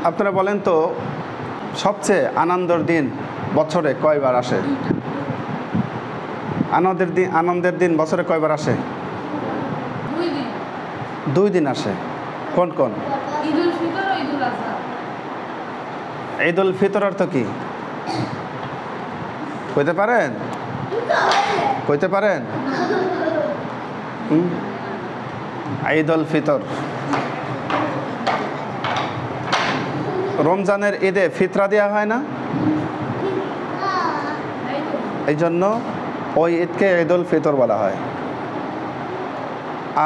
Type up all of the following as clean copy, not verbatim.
আপনারা বলেন তো সবচেয়ে আনন্দের দিন বছরে কয়বার আসে? আনন্দের দিন বছরে কয়বার আসে? 2 দিন আসে। কোন কোন? ঈদুল ফিতর ও ঈদুল আযহা। ঈদুল ফিতর অর্থ কি কইতে পারেন? ঈদুল ফিতর রমজানের ঈদে ফিতরা দেওয়া হয় না, এই জন্য ওই ঈদকে ঈদুল ফিতর বলা হয়।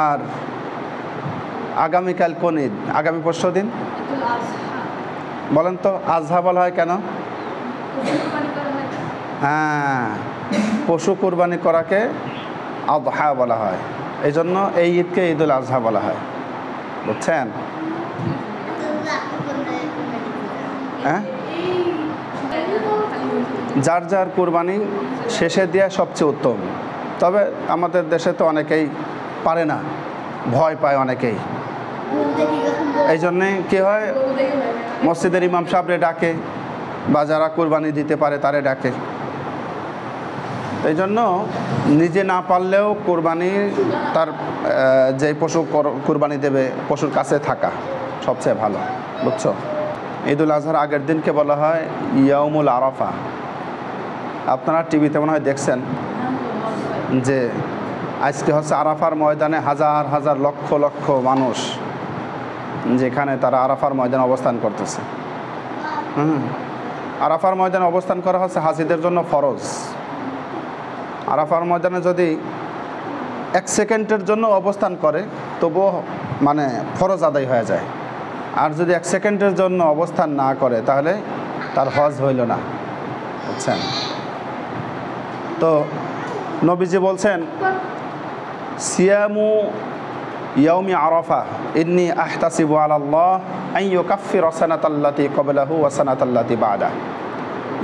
আর আগামীকাল কোন ঈদ? আগামী পরশু দিন বলেন তো আজহা বলা হয় কেন? হ্যাঁ, পশু কুরবানি করাকে আযহা বলা হয়, এই জন্য এই ঈদকে ঈদুল আযহা বলা হয়। বুঝছেন? হ্যাঁ, যার যার কুরবানি শেষে দেওয়া সবচেয়ে উত্তম। তবে আমাদের দেশে তো অনেকেই পারে না, ভয় পায় অনেকেই, এই জন্যে কী হয়, মসজিদের ইমাম সাহেবরে ডাকে বা যারা কুরবানি দিতে পারে তারে ডাকে। এই জন্য নিজে না পারলেও কুরবানি তার যে পশু কুরবানি দেবে পশুর কাছে থাকা সবচেয়ে ভালো। বুঝছো? ঈদুল আজহার আগের দিনকে বলা হয় ইয়াউমুল আরাফা। আপনারা টিভিতে মনে হয় দেখছেন যে আজকে হচ্ছে আরাফার ময়দানে হাজার হাজার লক্ষ লক্ষ মানুষ, যেখানে তারা আরাফার ময়দানে অবস্থান করতেছে। আরাফার ময়দানে অবস্থান করা হচ্ছে হাজিদের জন্য ফরজ। আরাফার ময়দানে যদি 1 সেকেন্ডের জন্য অবস্থান করে তবুও মানে ফরজ আদায় হয়ে যায়, আর যদি 1 সেকেন্ডের জন্য অবস্থান না করে তাহলে তার হজ হইল না। বুঝছেন? তো নবীজি বলছেন সিয়ামু ইয়াউমি আরাফা ইন্নী আহতাসিবু আলাল্লাহ আন ইউকাফফিরা সানাতাল্লাতী ক্বাবলাহু ওয়া সানাতাল্লাতী বা'দা।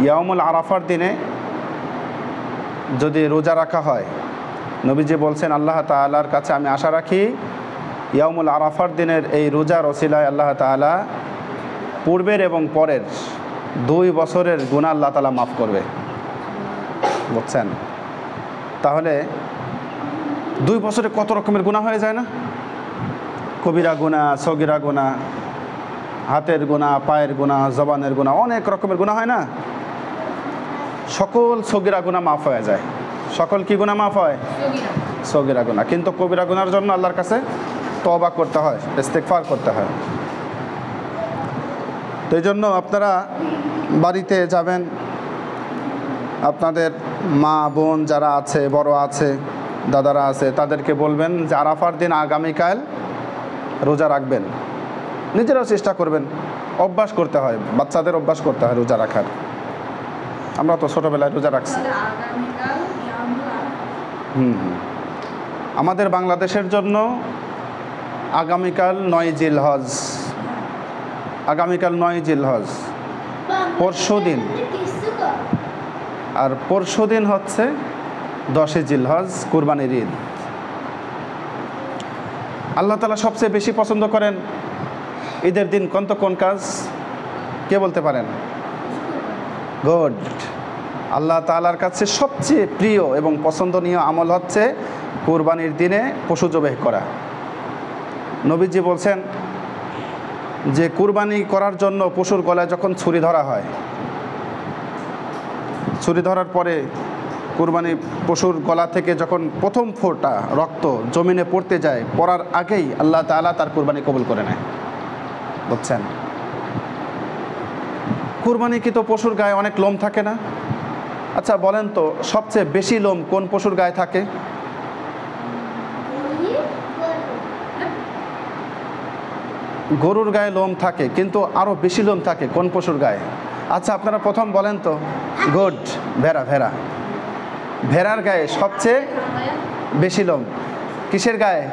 ইয়াউমুল আরাফার দিনে যদি রোজা রাখা হয়, নবীজি বলছেন আল্লাহ তাআলার কাছে আমি আশা রাখি ইয়াউমুল আরাফার দিনের এই রোজার ওসিলায় আল্লাহ তাআলা পূর্বের এবং পরের 2 বছরের গুনাহ আল্লাহ তাআলা মাফ করবে। বুঝছেন? তাহলে 2 বছরে কত রকমের গুনাহ হয়ে যায় না? কবিরা গুনাহ, সগীরা গুনাহ, হাতের গুনাহ, পায়ের গুনাহ, জবানের গুনাহ, অনেক রকমের গুনাহ হয় না? সকল সগীরা গুনাহ মাফ হয়ে যায়। সকল কি গুনাহ মাফ হয়? সগীরা গুনাহ। কিন্তু কবিরা গুনার জন্য আল্লাহর কাছে তওবা করতে হয়, ইস্তেগফার করতে হয়। তো এই জন্য আপনারা বাড়িতে যাবেন, আপনাদের মা বোন যারা আছে, বড় আছে, দাদারা আছে, তাদেরকে বলবেন যে আরাফার দিন আগামীকাল রোজা রাখবেন। নিজেরাও চেষ্টা করবেন, অভ্যাস করতে হয়, বাচ্চাদের অভ্যাস করতে হয় রোজা রাখার। আমরা তো ছোটোবেলায় রোজা রাখছি। আমাদের বাংলাদেশের জন্য আগামীকাল 9 জিলহজ, আগামীকাল 9 জিলহজ, পরশু দিন, আর পরশু দিন হচ্ছে 10 জিলহজ, কুরবানির ঈদ। আল্লাহ তাআলা সবচেয়ে বেশি পছন্দ করেন ঈদের দিন কোন কাজ? কে বলতে পারেন? গুড। আল্লাহ তাআলার কাছে সবচেয়ে প্রিয় এবং পছন্দনীয় আমল হচ্ছে কুরবানির দিনে পশু জবাই করা। নবীজি বলছেন যে কুরবানি করার জন্য পশুর গলায় যখন ছুরি ধরা হয়, ছুরি ধরার পরে কুরবানি পশুর গলা থেকে যখন প্রথম ফোঁটা রক্ত জমিনে পড়তে যায়, পড়ার আগেই আল্লাহ তাআলা তার কুরবানি কবুল করে নেয়। বুঝছেন? কুরবানি কি তো পশুর গায়ে অনেক লোম থাকে না? আচ্ছা বলেন তো সবচেয়ে বেশি লোম কোন পশুর গায়ে থাকে? গরুর গায়ে লোম থাকে, কিন্তু আরও বেশি লোম থাকে কোন পশুর গায়ে? আচ্ছা আপনারা প্রথম বলেন তো। গুড, ভেড়া। ভেড়ার গায়ে সবচেয়ে বেশি লোম। কিসের গায়ে?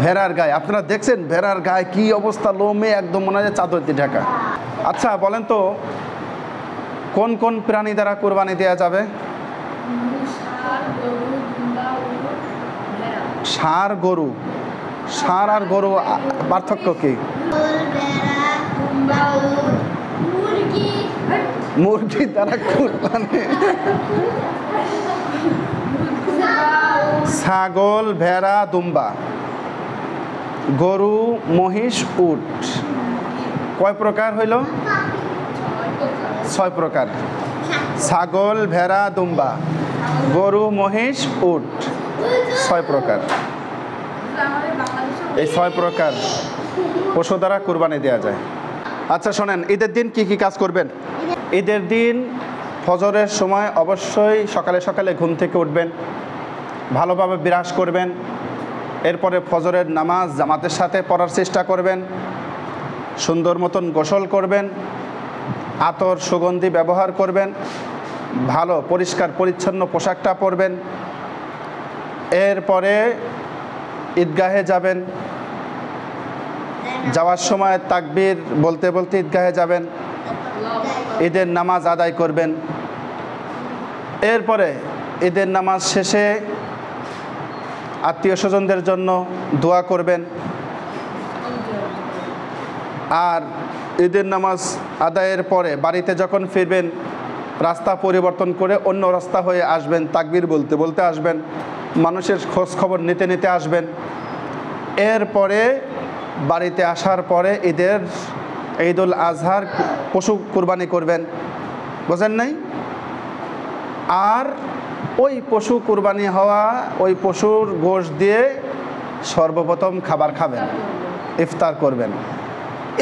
ভেড়ার গায়ে। আপনারা দেখছেন ভেড়ার গায়ে কি অবস্থা, লোমে একদম মনে হয় চাদর দিয়ে ঢাকা। আচ্ছা বলেন তো কোন কোন প্রাণী দ্বারা কুরবানি দেওয়া যাবে? ষাঁড়, গরু। ষাঁড় আর গরু পার্থক্য কি? মুরগি দ্বারা কুরবানি, ছাগল, ভেড়া, দুম্বা, গরু, মহিষ, উট। কয় প্রকার হইল? 6 প্রকার। ছাগল, ভেড়া, দুম্বা, গরু, মহিষ, উট, 6 প্রকার। এই 6 প্রকার পশু দ্বারা কুরবানি দেওয়া যায়। আচ্ছা শোনেন, ঈদের দিন কি কি কাজ করবেন? ঈদের দিন ফজরের সময় অবশ্যই সকালে সকালে ঘুম থেকে উঠবেন, ভালোভাবে বিরাস করবেন, এরপরে ফজরের নামাজ জামাতের সাথে পড়ার চেষ্টা করবেন, সুন্দর মতন গোসল করবেন, আতর সুগন্ধি ব্যবহার করবেন, ভালো পরিষ্কার পরিচ্ছন্ন পোশাকটা পরবেন, এরপরে ঈদগাহে যাবেন, যাওয়ার সময় তাকবীর বলতে বলতে ঈদগাহে যাবেন, ঈদের নামাজ আদায় করবেন, এরপরে ঈদের নামাজ শেষে আত্মীয় স্বজনদের জন্য দোয়া করবেন, আর ঈদের নামাজ আদায়ের পরে বাড়িতে যখন ফিরবেন রাস্তা পরিবর্তন করে অন্য রাস্তা হয়ে আসবেন, তাকবীর বলতে বলতে আসবেন, মানুষের খোঁজ খবর নিতে নিতে আসবেন। এরপরে বাড়িতে আসার পরে ঈদুল আজহার পশু কুরবানি করবেন, বোঝেন নাই? আর ওই পশু কুরবানি হওয়া ওই পশুর গোশত দিয়ে সর্বপ্রথম খাবার খাবেন, ইফতার করবেন।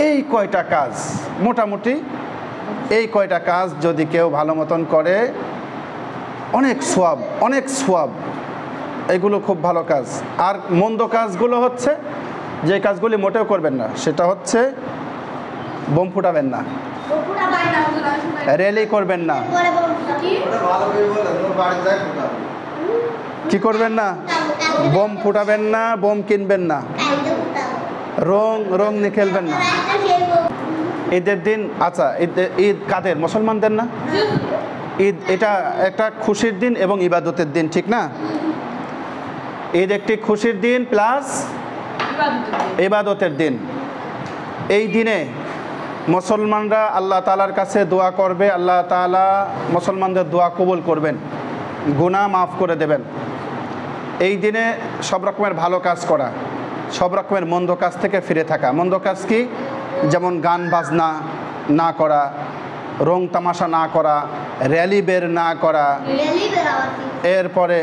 এই কয়টা কাজ মোটামুটি, এই কয়টা কাজ যদি কেউ ভালো মতন করে অনেক সোয়াব, এগুলো খুব ভালো কাজ। আর মন্দ কাজগুলো হচ্ছে যে কাজগুলি মোটেও করবেন না, সেটা হচ্ছে বোম ফুটাবেন না, র্যালি করবেন না, কি করবেন না? বোম ফুটাবেন না, বোম কিনবেন না, রং নিয়ে খেলবেন না। ঈদের দিন, আচ্ছা ঈদ কাদের? মুসলমানদের না? ঈদ এটা একটা খুশির দিন এবং ইবাদতের দিন, ঠিক না? ঈদ একটি খুশির দিন প্লাস ইবাদতের দিন। এই দিনে মুসলমানরা আল্লাহ তাআলার কাছে দোয়া করবে, আল্লাহ তাআলা মুসলমানদের দোয়া কবুল করবেন, গুনাহ মাফ করে দেবেন। এই দিনে সব রকমের ভালো কাজ করা, সব রকমের মন্দ কাজ থেকে ফিরে থাকা। মন্দ কাজ কি? যেমন গান বাজনা না করা, রং তামাশা না করা, র্যালি বের না করা, এরপরে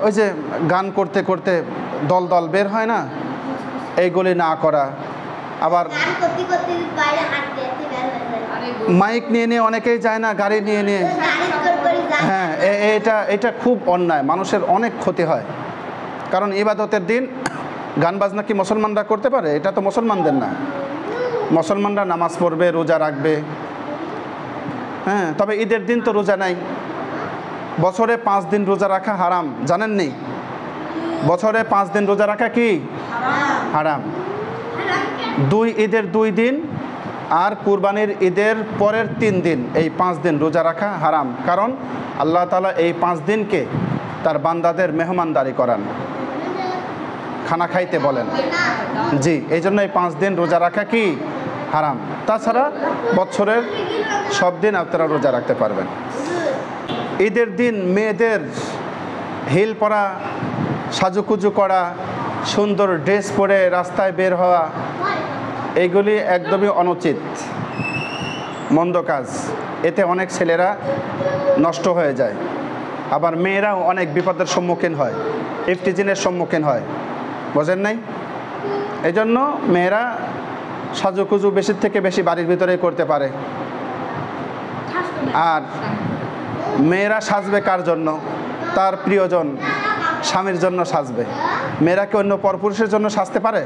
ওই যে গান করতে করতে দল দল বের হয় না, এইগুলি না করা। আবার মাইক নিয়ে নিয়ে অনেকেই যায় না, গাড়ি নিয়ে নিয়ে, হ্যাঁ এটা খুব অন্যায়, মানুষের অনেক ক্ষতি হয়। কারণ ইবাদতের দিন গান বাজনা কি মুসলমানরা করতে পারে? এটা তো মুসলমানদের না। মুসলমানরা নামাজ পড়বে, রোজা রাখবে, হ্যাঁ। তবে ঈদের দিন তো রোজা নাই। বছরে 5 দিন রোজা রাখা হারাম, জানেন নি? বছরে 5 দিন রোজা রাখা কি হারাম। ঈদের 2 দিন আর কুরবানির ঈদের পরের 3 দিন, এই 5 দিন রোজা রাখা হারাম। কারণ আল্লাহ তাআলা এই 5 দিনকে তার বান্দাদের মেহমানদারি করান, খানা খাইতে বলেন। জি, এই জন্য এই 5 দিন রোজা রাখা কি হারাম। তাছাড়া বছরের সব দিন আপনারা রোজা রাখতে পারবেন। ঈদের দিন মেয়েদের হিল পরা, সাজুকুজু করা, সুন্দর ড্রেস পরে রাস্তায় বের হওয়া, এইগুলি একদমই অনুচিত, মন্দ কাজ। এতে অনেক ছেলেরা নষ্ট হয়ে যায়, আবার মেয়েরাও অনেক বিপদের সম্মুখীন হয়, ইফতিজিনের সম্মুখীন হয়, বোঝেন নাই? এই জন্য মেয়েরা সাজুকুজু বেশির থেকে বেশি বাড়ির ভিতরেই করতে পারে। আর মেয়েরা সাজবে কার জন্য? তার প্রিয়জন স্বামীর জন্য সাজবে। মেয়েরা কি অন্য পরপুরুষের জন্য সাজতে পারে?